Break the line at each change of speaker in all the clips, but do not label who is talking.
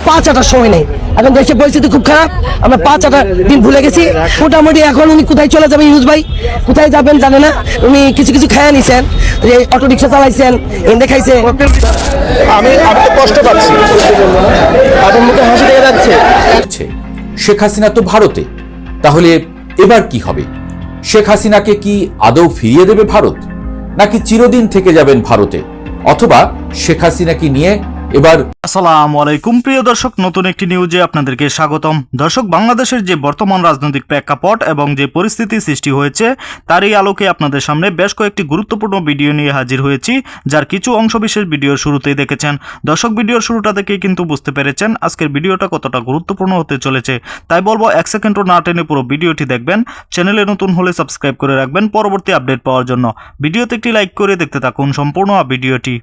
পাঁচ আটার সময় নেই, এখন দেশের পরিস্থিতি খুব খারাপ। আমরা 5-8 দিন ভুলে গেছি মোটামুটি। এখন উনি কোথায় চলে যাবেন ইউজ ভাই, কোথায় যাবেন জানে না। উনি কিছু খায়া নিছেন, যে অটো রিক্সা চালাইছেন, এনে খাইছে।
আমি তো কষ্ট পাচ্ছি, আপনার মুখে হাসি দেখা যাচ্ছে।
শেখ হাসিনা তো ভারতে, তাহলে এবার কি হবে? শেখ হাসিনাকে কি আদৌ ফিরিয়ে দেবে ভারত, নাকি চিরদিন থেকে যাবেন ভারতে, অথবা শেখ হাসিনাকে নিয়ে এবার।
আসসালামু আলাইকুম প্রিয় দর্শক, নতুন একটি নিউজে আপনাদেরকে স্বাগতম। দর্শক, বাংলাদেশের যে বর্তমান রাজনৈতিক প্রেক্ষাপট এবং যে পরিস্থিতি সৃষ্টি হয়েছে তারই আলোকে আপনাদের সামনে বেশ কয়েকটি গুরুত্বপূর্ণ ভিডিও নিয়ে হাজির হয়েছি, যার কিছু অংশবিশেষ ভিডিওর শুরুতেই দেখেছেন। দর্শক, ভিডিওর শুরুটা থেকেই কিন্তু বুঝতে পেরেছেন আজকের ভিডিওটা কতটা গুরুত্বপূর্ণ হতে চলেছে। তাই বলবো 1 সেকেন্ডও না টেনে পুরো ভিডিওটি দেখবেন। চ্যানেলে নতুন হলে সাবস্ক্রাইব করে রাখবেন পরবর্তী আপডেট পাওয়ার জন্য। ভিডিওতে একটি লাইক করে দেখতে থাকুন সম্পূর্ণ ভিডিওটি।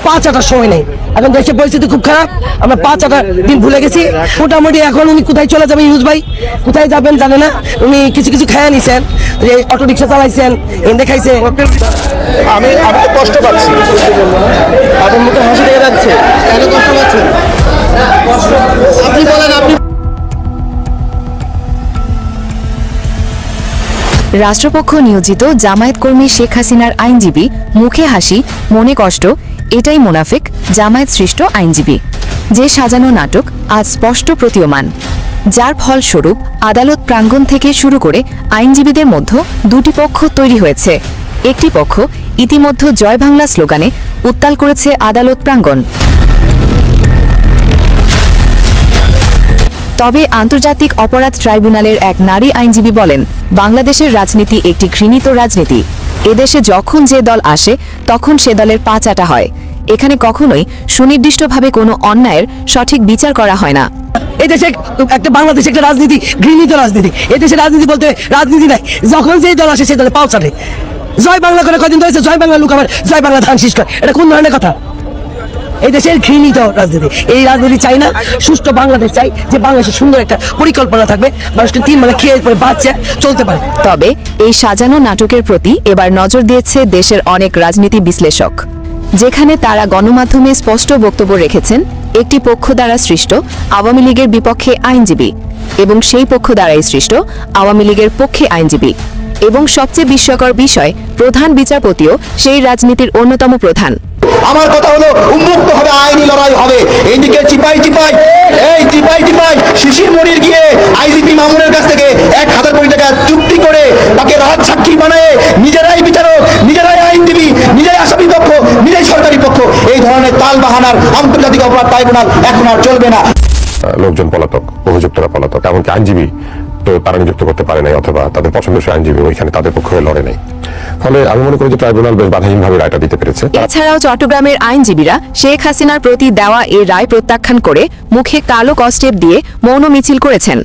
পাঁচ আটার সময় নেই, এখন দেশের পরিস্থিতি খুব খারাপ। আমরা 5-8 দিন ভুলে গেছি মোটামুটি। এখন উনি কোথায় চলে যাবেন ইউজ ভাই, কোথায় যাবেন জানে না। উনি কিছু খায়া নিছেন, যে অটো রিক্সা চালাইছেন, এনে খাইছে।
আমি তো কষ্ট পাচ্ছি, আপনার মুখে হাসি দেখা যাচ্ছে। কেন কষ্ট পাচ্ছেন আপনি বলেন? আপনি
রাষ্ট্রপক্ষ নিয়োজিত জামায়াত কর্মী শেখ হাসিনার আইনজীবী মুখে হাসি মনে কষ্ট, এটাই মুনাফিক জামায়াত সৃষ্ট আইনজীবী। যে সাজানো নাটক আজ স্পষ্ট প্রতীয়মান, যার ফলস্বরূপ আদালত প্রাঙ্গণ থেকে শুরু করে আইনজীবীদের মধ্যে দুটি পক্ষ তৈরি হয়েছে। একটি পক্ষ ইতিমধ্যে জয় বাংলা স্লোগানে উত্তাল করেছে আদালত প্রাঙ্গণ। তবে আন্তর্জাতিক অপরাধ ট্রাইব্যুনালের এক নারী আইনজীবী বলেন, বাংলাদেশের রাজনীতি একটি ঘৃণিত রাজনীতি। এদেশে যখন যে দল আসে তখন সে দলের পা চাটা হয়। এখানে কখনোই সুনির্দিষ্টভাবে কোনো অন্যায়ের সঠিক বিচার করা হয় না।
এই দেশে একটা বাংলাদেশে একটা রাজনীতি ঘৃণিত রাজনীতি। এই দেশে রাজনীতি বলতে রাজনীতি নাই, যখন যে দল আসে সেই দলে পাও চাটে। জয় বাংলা করে কদিন ধরেছে, জয় বাংলা লোক আবার জয় বাংলা ধান শীষ করে, এটা কোন ধরনের কথা? এই দেশের ঘৃণিত রাজনীতি, এই রাজনীতি চাই না। সুষ্ঠু বাংলাদেশ চাই, যে বাংলাদেশের সুন্দর একটা পরিকল্পনা থাকবে, মানুষকে 3 বেলা খেয়ে পরে বাচ্চা চলতে পারে।
তবে এই সাজানো নাটকের প্রতি এবার নজর দিয়েছে দেশের অনেক রাজনীতি বিশ্লেষক, যেখানে তারা গণমাধ্যমে স্পষ্ট বক্তব্য রেখেছেন একটি পক্ষ দ্বারা সৃষ্ট আওয়ামী লীগের বিপক্ষে আইনজীবী এবং সেই পক্ষ দ্বারাই সৃষ্ট আওয়ামী লীগের পক্ষে আইনজীবী। এবং সবচেয়ে বিস্ময়কর বিষয়, প্রধান বিচারপতিও সেই রাজনীতির অন্যতম প্রধান।
আমার কথা হলো, উন্মুক্ত হবে, আইনি লড়াই হবে। এইদিকে চিপাই শিশির মনির গিয়ে আইজিপি মামুনের কাছ থেকে 1000 কোটি টাকা চুক্তি করে তাকে রাজ সাক্ষী বানায়, নিজেরাই বিচারক, নিজেরাই আইনজীবী, নিজেরাই আসামি পক্ষ, নিজেরাই সরকারি পক্ষ। এই ধরনের তাল বাহানার আন্তর্জাতিক অপরাধ ট্রাইব্যুনাল এখন আর চলবে না।
লোকজন পলাতক, অভিযুক্তরা পলাতক, এমনকি আইনজীবী তো তারা নিযুক্ত করতে পারে নাই, অথবা তাদের পছন্দসই আইনজীবী ওইখানে তাদের পক্ষে লড়ে নাই। ফলে আমি মনে করি যে ট্রাইব্যুনাল বেশ বাধাহীনভাবে রায়টা দিতে পেরেছে।
এছাড়াও চট্টগ্রামের আইনজীবীরা শেখ হাসিনার প্রতি দেওয়া এই রায় প্রত্যাখ্যান করে মুখে কালো কষ্টেপ দিয়ে মৌন মিছিল করেছেন।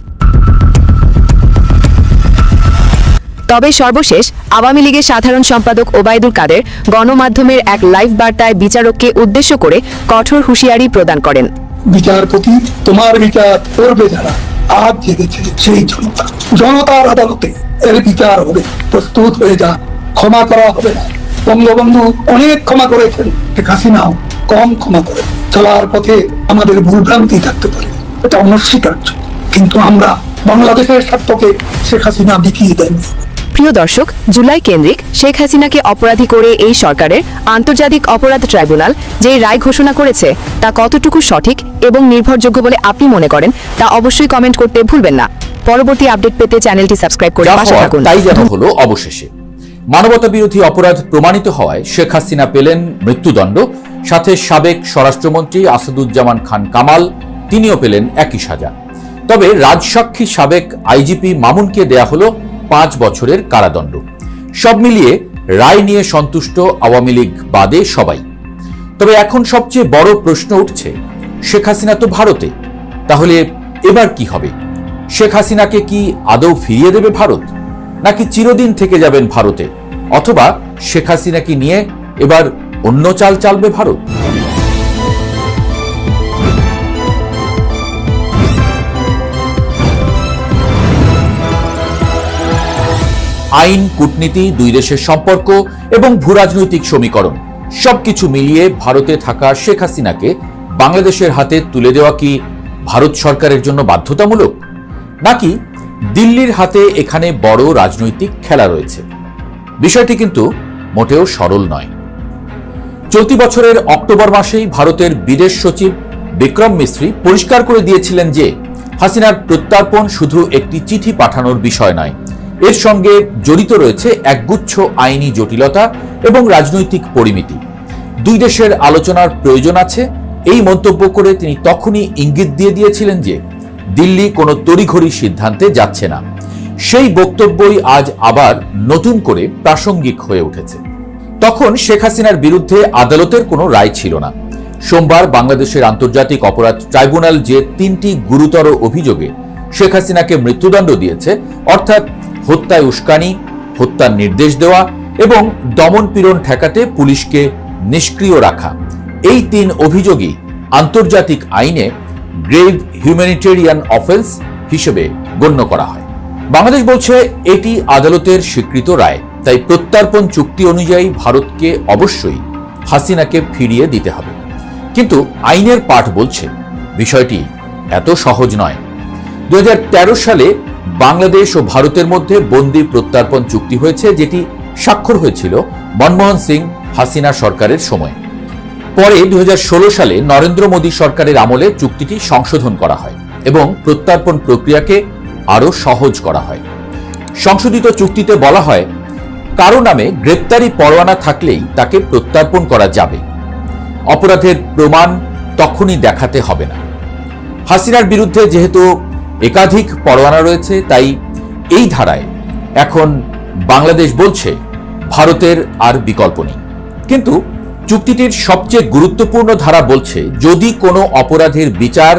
তবে সর্বশেষ আওয়ামী লীগের সাধারণ সম্পাদক ওবায়দুল কাদের গণমাধ্যমের এক লাইভ বার্তায় বিচারককে উদ্দেশ্য করে কঠোর হুঁশিয়ারি প্রদান করেন।
বিচারপতি, তোমার বিচার করবে যারা, আজ জেগেছে সেই জনতা, জনতার আদালতে এর বিচার হবে, প্রস্তুত হয়ে যা। ক্ষমা করা হবে না। বঙ্গবন্ধু অনেক ক্ষমা করেছেন, শেখ হাসিনাও কম ক্ষমা করে। চলার পথে আমাদের ভুলভ্রান্তি থাকতে পারে, এটা অনস্বীকার্য, কিন্তু আমরা বাংলাদেশের স্বার্থকে শেখ হাসিনা বিকিয়ে দেননি।
প্রিয় দর্শক, জুলাই কেন্দ্রিক শেখ হাসিনাকে অপরাধী করে এই সরকারের আন্তর্জাতিক অপরাধ ট্রাইব্যুনাল যে রায় ঘোষণা করেছে তা কতটুকু সঠিক এবং নির্ভরযোগ্য বলে আপনি মনে করেন তা অবশ্যই কমেন্ট করতে ভুলবেন না। পরবর্তী আপডেট পেতে চ্যানেলটি সাবস্ক্রাইব করে পাশে থাকুন।
তাই যেন হলো অবশেষে মানবতা বিরোধী অপরাধ প্রমাণিত হওয়ায় শেখ হাসিনা পেলেন মৃত্যুদণ্ড, সাথে সাবেক স্বরাষ্ট্রমন্ত্রী আসাদুজ্জামান খান কামাল তিনিও পেলেন একই সাজা। তবে রাজসাক্ষী সাবেক আইজিপি মামুনকে দেয়া হলো 5 বছরের কারাদণ্ড। সব মিলিয়ে রায় নিয়ে সন্তুষ্ট আওয়ামী লীগ বাদে সবাই। তবে এখন সবচেয়ে বড় প্রশ্ন উঠছে, শেখ হাসিনা তো ভারতে, তাহলে এবার কি হবে? শেখ হাসিনাকে কি আদৌ ফিরিয়ে দেবে ভারত, নাকি চিরদিন থেকে যাবেন ভারতে, অথবা শেখ হাসিনাকে নিয়ে এবার অন্য চাল চালবে ভারত? আইন, কূটনীতি, দুই দেশের সম্পর্ক এবং ভূরাজনৈতিক সমীকরণ সবকিছু মিলিয়ে ভারতে থাকা শেখ হাসিনাকে বাংলাদেশের হাতে তুলে দেওয়া কি ভারত সরকারের জন্য বাধ্যতামূলক, নাকি দিল্লির হাতে এখানে বড় রাজনৈতিক খেলা রয়েছে? বিষয়টি কিন্তু মোটেও সরল নয়। চলতি বছরের অক্টোবর মাসেই ভারতের বিদেশ সচিব বিক্রম মিস্ত্রি পরিষ্কার করে দিয়েছিলেন যে হাসিনার প্রত্যার্পণ শুধু একটি চিঠি পাঠানোর বিষয় নয়, এর সঙ্গে জড়িত রয়েছে একগুচ্ছ আইনি জটিলতা এবং রাজনৈতিক পরিমিতি। দুই দেশের আলোচনার প্রয়োজন আছে, এই মন্তব্য করে তিনি তখনই ইঙ্গিত দিয়ে দিয়েছিলেন যে দিল্লি কোনো তড়িঘড়ি সিদ্ধান্তে যাচ্ছে না। সেই বক্তব্যই আজ আবার নতুন করে প্রাসঙ্গিক হয়ে উঠেছে। তখন শেখ হাসিনার বিরুদ্ধে আদালতের কোনো রায় ছিল না। সোমবার বাংলাদেশের আন্তর্জাতিক অপরাধ ট্রাইব্যুনাল যে 3টি গুরুতর অভিযোগে শেখ হাসিনাকে মৃত্যুদণ্ড দিয়েছে, অর্থাৎ হত্যায় উস্কানি, হত্যার নির্দেশ দেওয়া এবং দমন-পীড়ন ঠেকাতে পুলিশকে নিষ্ক্রিয় রাখা, এই 3 অভিযোগই আন্তর্জাতিক আইনে গ্রেভ হিউম্যানিটেরিয়ান অফেন্স হিসেবে গণ্য করা হয়। বাংলাদেশ বলছে এটি আদালতের স্বীকৃত রায়, তাই প্রত্যার্পণ চুক্তি অনুযায়ী ভারতকে অবশ্যই হাসিনাকে ফিরিয়ে দিতে হবে। কিন্তু আইনের পাঠ বলছে বিষয়টি এত সহজ নয়। 2013 সালে বাংলাদেশ ও ভারতের মধ্যে বন্দি প্রত্যার্পণ চুক্তি হয়েছে, যেটি স্বাক্ষর হয়েছিল মনমোহন সিং হাসিনা সরকারের সময়। পরে 2016 সালে নরেন্দ্র মোদী সরকারের আমলে চুক্তিটি সংশোধন করা হয় এবং প্রত্যার্পণ প্রক্রিয়াকে আরও সহজ করা হয়। সংশোধিত চুক্তিতে বলা হয়, কারো নামে গ্রেপ্তারি পরোয়ানা থাকলেই তাকে প্রত্যার্পণ করা যাবে। অপরাধের প্রমাণ তখনই দেখাতে হবে না। হাসিনার বিরুদ্ধে যেহেতু একাধিক পরোয়ানা রয়েছে, তাই এই ধারায় এখন বাংলাদেশ বলছে ভারতের আর বিকল্প নেই। কিন্তু চুক্তিটির সবচেয়ে গুরুত্বপূর্ণ ধারা বলছে, যদি কোনো অপরাধের বিচার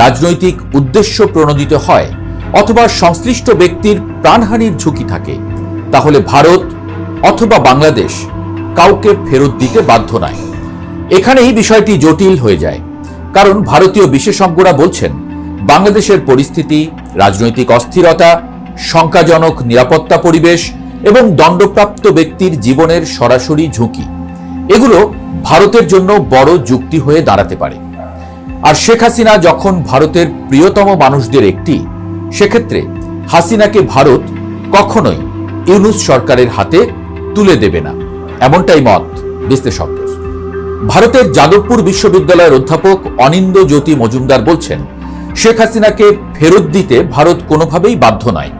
রাজনৈতিক উদ্দেশ্য প্রণোদিত হয় অথবা সংশ্লিষ্ট ব্যক্তির প্রাণহানির ঝুঁকি থাকে, তাহলে ভারত অথবা বাংলাদেশ কাউকে ফেরত দিতে বাধ্য নয়। এখানেই বিষয়টি জটিল হয়ে যায়, কারণ ভারতীয় বিশেষজ্ঞরা বলছেন বাংলাদেশের পরিস্থিতি, রাজনৈতিক অস্থিরতা, শঙ্কাজনক নিরাপত্তা পরিবেশ এবং দণ্ডপ্রাপ্ত ব্যক্তির জীবনের সরাসরি ঝুঁকি, এগুলো ভারতের জন্য বড় যুক্তি হয়ে দাঁড়াতে পারে। আর শেখ হাসিনা যখন ভারতের প্রিয়তম মানুষদের একটি, সেক্ষেত্রে হাসিনাকে ভারত কখনোই ইউনূস সরকারের হাতে তুলে দেবে না, এমনটাই মত বিশ্লেষকদের। ভারতের যাদবপুর বিশ্ববিদ্যালয়ের অধ্যাপক অনিন্দ জ্যোতি মজুমদার বলছেন, শেখ হাসিনাকে ফেরত দিতে ভারত কোনোভাবেই বাধ্য নয়।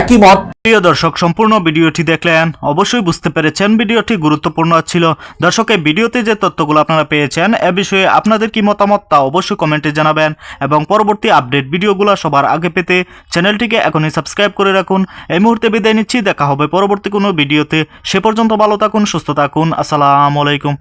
একই মত।
প্রিয় দর্শক, সম্পূর্ণ ভিডিওটি দেখলেন, অবশ্যই বুঝতে পেরেছেন ভিডিওটি গুরুত্বপূর্ণ ছিল। দর্শক, এই ভিডিওতে যে তথ্যগুলো আপনারা পেয়েছেন এ বিষয়ে আপনাদের কি মতামত তা অবশ্যই কমেন্টে জানাবেন এবং পরবর্তী আপডেট ভিডিওগুলো সবার আগে পেতে চ্যানেলটিকে এখনই সাবস্ক্রাইব করে রাখুন। এই মুহূর্তে বিদায় নিচ্ছি, দেখা হবে পরবর্তী কোনো ভিডিওতে। সে পর্যন্ত ভালো থাকুন, সুস্থ থাকুন, আসসালামু আলাইকুম।